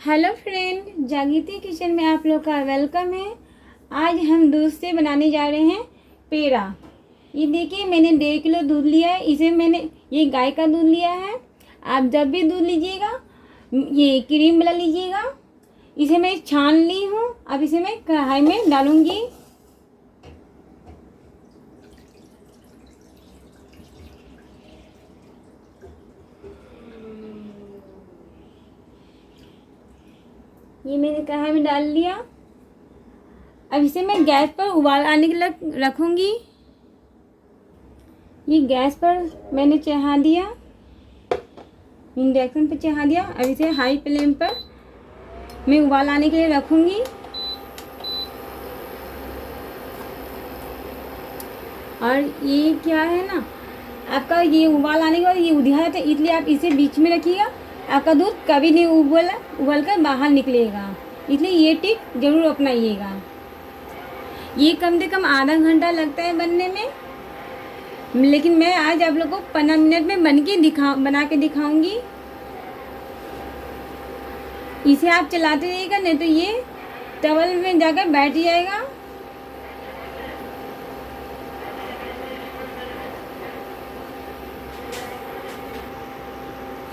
Hello friend, जागृति kitchen में आप लोग का वेलकम है। आज हम दूध से बनाने जा रहे हैं पेड़ा। ये देखिए, मैंने 1.5 किलो दूध लिया है। इसे मैंने ये गाय का दूध लिया है। आप जब भी दूध लीजिएगा ये क्रीम वाला लीजिएगा। इसे मैं छान ली हूँ। अब इसे मैं कढ़ाई में डालूँगी। ये मैंने कढ़ाई में डाल लिया। अब इसे मैं गैस पर उबाल आने के लिए रखूँगी। ये गैस पर मैंने चढ़ा दिया, इंडक्शन पर चढ़ा दिया। अब इसे हाई फ्लेम पर मैं उबाल आने के लिए रखूँगी। और ये क्या है ना, आपका ये उबाल आने के बाद ये उधिया जाता है, इसलिए आप इसे बीच में रखिएगा। आपका दूध कभी नहीं उबल कर बाहर निकलेगा, इसलिए ये टिप ज़रूर अपनाइएगा। ये कम से कम आधा घंटा लगता है बनने में, लेकिन मैं आज आप लोग को 15 मिनट में बना के दिखाऊंगी। इसे आप चलाते रहिएगा, नहीं तो ये तवल में जाकर बैठ जाएगा।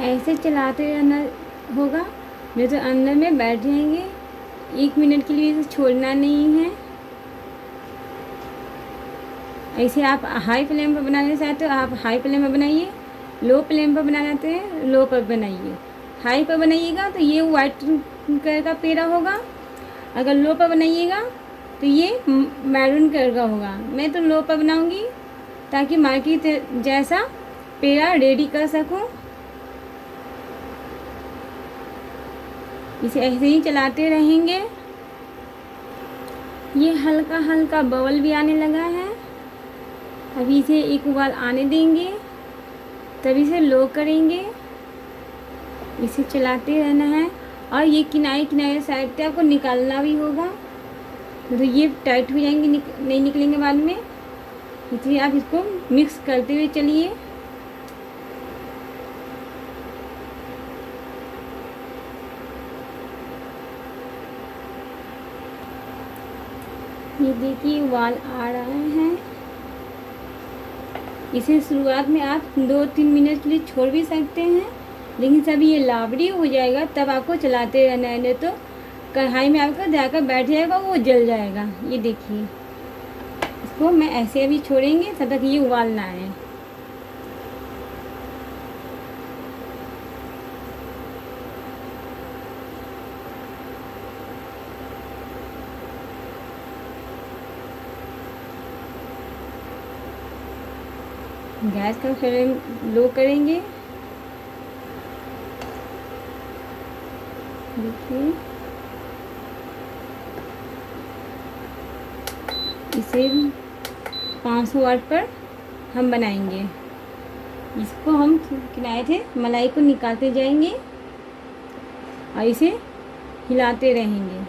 ऐसे चलाते रहना होगा, नहीं तो अंदर में बैठ जाएंगे। 1 मिनट के लिए इसे छोड़ना नहीं है। ऐसे आप हाई फ्लेम पर बनाना चाहते हो आप हाई फ्लेम पर बनाइए, लो फ्लेम पर बनाना चाहते हैं लो पर बनाइए। हाई पर बनाइएगा तो ये वाइट कलर का पेड़ा होगा, अगर लो पर बनाइएगा तो ये मैरून कलर का होगा। मैं तो लो पर बनाऊंगी ताकि मार्केट जैसा पेड़ा रेडी कर सकूं। इसे ऐसे ही चलाते रहेंगे। ये हल्का हल्का बबल भी आने लगा है। अभी इसे एक उबाल आने देंगे, तभी इसे लो करेंगे। इसे चलाते रहना है। और ये किनारे किनारे साइड से आपको निकालना भी होगा, तो ये टाइट हो जाएंगे, नहीं निकलेंगे बाद में। इसलिए आप इसको मिक्स करते हुए चलिए। ये देखिए उबाल आ रहा है। इसे शुरुआत में आप 2-3 मिनट के लिए छोड़ भी सकते हैं, लेकिन जब ये लाबड़ी हो जाएगा तब आपको चलाते रहना है, नहीं तो कढ़ाई में आपका जाकर बैठ जाएगा, वो जल जाएगा। ये देखिए, इसको मैं ऐसे अभी छोड़ेंगे तब तक ये उबालना है। गैस का फ्लेम लो करेंगे। देखिए, इसे 500 वाट पर हम बनाएंगे। इसको हम किनारे थे मलाई को निकालते जाएंगे और इसे हिलाते रहेंगे,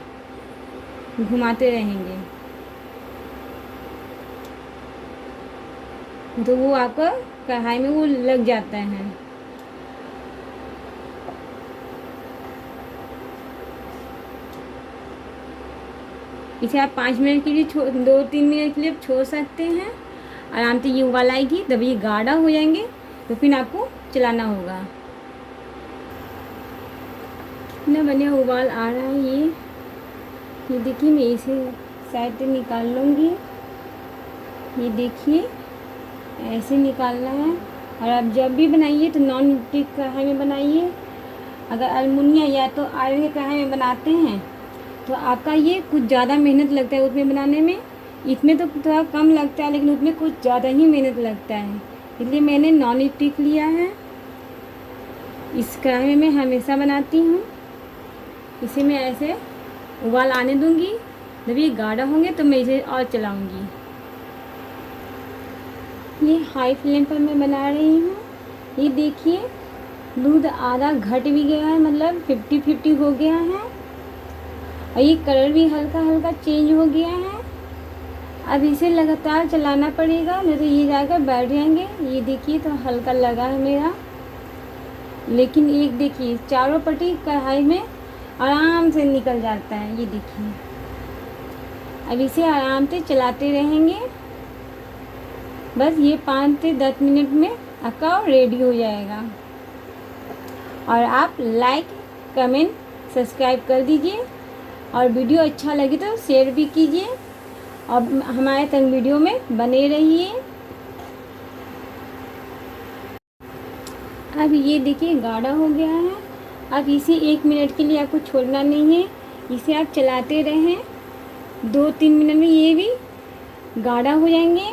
घुमाते रहेंगे, तो वो आपका कढ़ाई में वो लग जाता है। इसे आप 5 मिनट के लिए 2-3 मिनट के लिए छोड़ सकते हैं। आराम से ये उबाल आएगी, तब ये गाढ़ा हो जाएंगे, तो फिर आपको चलाना होगा। कितना बढ़िया उबाल आ रहा है ये देखिए। मैं इसे साइड से निकाल लूँगी। ये देखिए, ऐसे निकालना है। और आप जब भी बनाइए तो नॉन स्टिक कढ़ाई में बनाइए। अगर अल्मुनियम या तो आयरन की कढ़ाई में बनाते हैं तो आपका ये कुछ ज़्यादा मेहनत लगता है उसमें बनाने में। इसमें तो थोड़ा कम लगता है, लेकिन उसमें कुछ ज़्यादा ही मेहनत लगता है, इसलिए मैंने नॉन स्टिक लिया है। इस कढ़ाई में मैं हमेशा बनाती हूँ। इसे मैं ऐसे उबाल आने दूँगी, जब ये गाढ़ा होंगे तो मैं इसे और चलाऊँगी। ये हाई फ्लेम पर मैं बना रही हूँ। ये देखिए, दूध आधा घट भी गया है, मतलब 50-50 हो गया है। और ये कलर भी हल्का हल्का चेंज हो गया है। अब इसे लगातार चलाना पड़ेगा, नहीं तो ये जाकर बैठ जाएंगे। ये देखिए, तो हल्का लगा है मेरा, लेकिन एक देखिए चारों पट्टी कढ़ाई में आराम से निकल जाता है। ये देखिए, अब इसे आराम से चलाते रहेंगे। बस ये 5 से 10 मिनट में आपका रेडी हो जाएगा। और आप लाइक, कमेंट, सब्सक्राइब कर दीजिए और वीडियो अच्छा लगे तो शेयर भी कीजिए और हमारे संग वीडियो में बने रहिए। अब ये देखिए गाढ़ा हो गया है। अब इसे 1 मिनट के लिए आपको छोड़ना नहीं है, इसे आप चलाते रहें। 2-3 मिनट में ये भी गाढ़ा हो जाएंगे,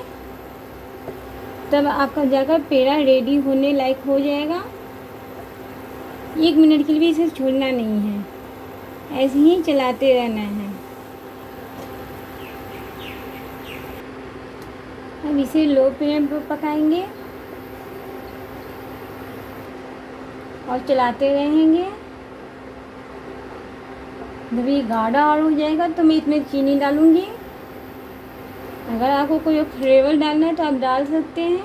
तब आपका जाकर पेड़ा रेडी होने लायक हो जाएगा। 1 मिनट के लिए भी इसे छोड़ना नहीं है, ऐसे ही चलाते रहना है। अब इसे लो फ्लेम पर पकाएंगे और चलाते रहेंगे। जब ये गाढ़ा और हो जाएगा तो मैं इसमें चीनी डालूंगी। अगर आपको कोई फ्लेवर डालना है तो आप डाल सकते हैं,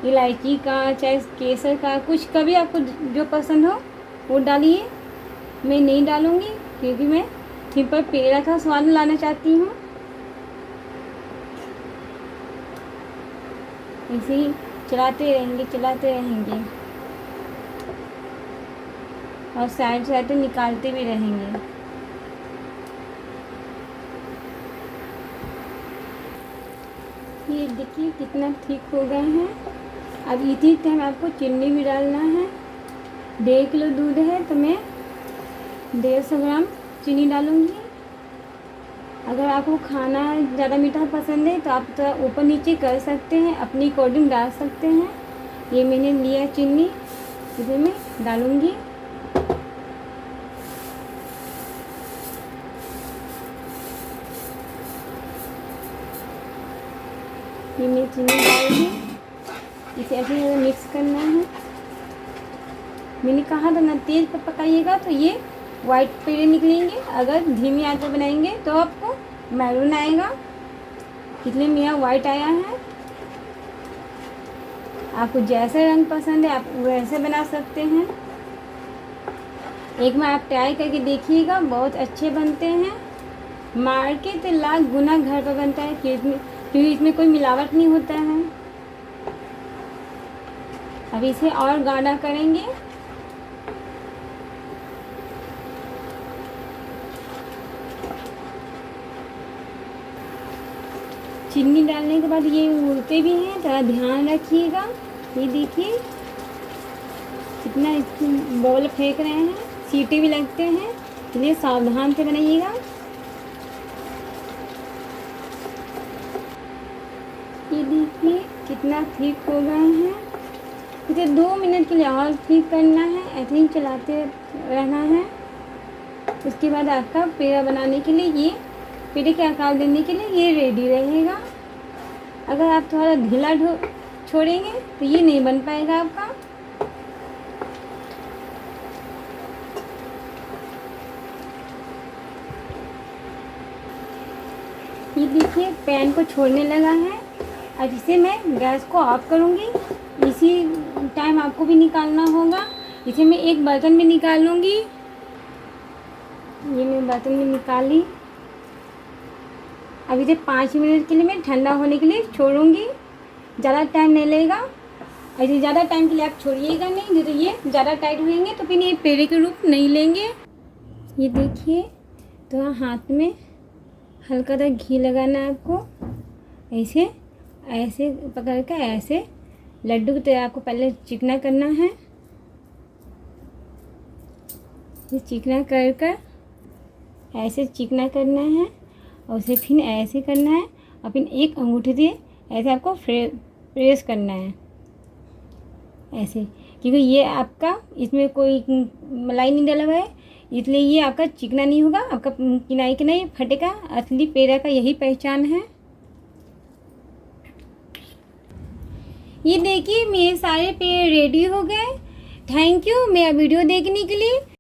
इलायची का, चाहे केसर का, कुछ का भी आपको जो पसंद हो वो डालिए। मैं नहीं डालूंगी क्योंकि मैं सिंपल पेड़ा का स्वाद लाना चाहती हूँ। ऐसे ही चलाते रहेंगे और साइड साइड निकालते भी रहेंगे। ये देखिए कितना ठीक हो गए हैं। अब इसी टाइम आपको चीनी भी डालना है। 1.5 किलो दूध है तो मैं 150 ग्राम चीनी डालूँगी। अगर आपको खाना ज़्यादा मीठा पसंद है तो आप थोड़ा ऊपर नीचे कर सकते हैं, अपनी अकॉर्डिंग डाल सकते हैं। ये मैंने लिया चीनी, इसे मैं डालूँगी। ये मैं चीनी डाल दी, इसे ऐसे मिक्स करना है। मैंने कहा था ना तेज पर पकाइएगा तो ये वाइट पेड़े निकलेंगे। अगर धीमी आंच पर बनाएंगे तो आपको मैरून आएगा। इसलिए मेरा वाइट आया है। आपको जैसा रंग पसंद है आप वैसे बना सकते हैं। एक बार आप ट्राई करके देखिएगा, बहुत अच्छे बनते हैं। मार्केट से लाख गुना घर पर बनता है क्योंकि इसमें कोई मिलावट नहीं होता है। अब इसे और गाढ़ा करेंगे। चीनी डालने के बाद ये उड़ते भी हैं, थोड़ा ध्यान रखिएगा। ये देखिए कितना बॉल फेंक रहे हैं, सीटी भी लगते हैं, इसलिए सावधान से बनाइएगा। ये देखिए कितना ठीक हो गए हैं। इसे 2 मिनट के लिए और ठीक करना है, ऐसे ही चलाते रहना है। उसके बाद आपका पेड़ा बनाने के लिए, ये पेड़े के आकार देने के लिए ये रेडी रहेगा। अगर आप थोड़ा ढीला छोड़ेंगे तो ये नहीं बन पाएगा आपका। ये देखिए पैन को छोड़ने लगा है। अब इसे मैं गैस को ऑफ करूँगी। इसी टाइम आपको भी निकालना होगा। इसे मैं एक बर्तन में निकाल लूँगी। ये मैं बर्तन में निकाली। अब इसे 5 मिनट के लिए मैं ठंडा होने के लिए छोड़ूंगी। ज़्यादा टाइम नहीं लगेगा। ऐसे ज़्यादा टाइम के लिए आप छोड़िएगा नहीं, नहीं तो ये ज़्यादा टाइट होंगे तो फिर ये पेड़े के रूप नहीं लेंगे। ये देखिए तो हाथ में हल्का सा घी लगाना है आपको। ऐसे ऐसे पकड़ कर ऐसे लड्डू की तरह आपको पहले चिकना करना है। ये चिकना कर ऐसे चिकना करना है और उसे फिर ऐसे करना है और फिर एक अंगूठे से ऐसे आपको प्रेस करना है ऐसे, क्योंकि ये आपका इसमें कोई मलाई नहीं डला हुआ है, इसलिए ये आपका चिकना नहीं होगा, आपका किनाई किनाई फटेगा। असली पेड़ा का यही पहचान है। ये देखिए मेरे सारे पेड़ रेडी हो गए। थैंक यू मेरा वीडियो देखने के लिए।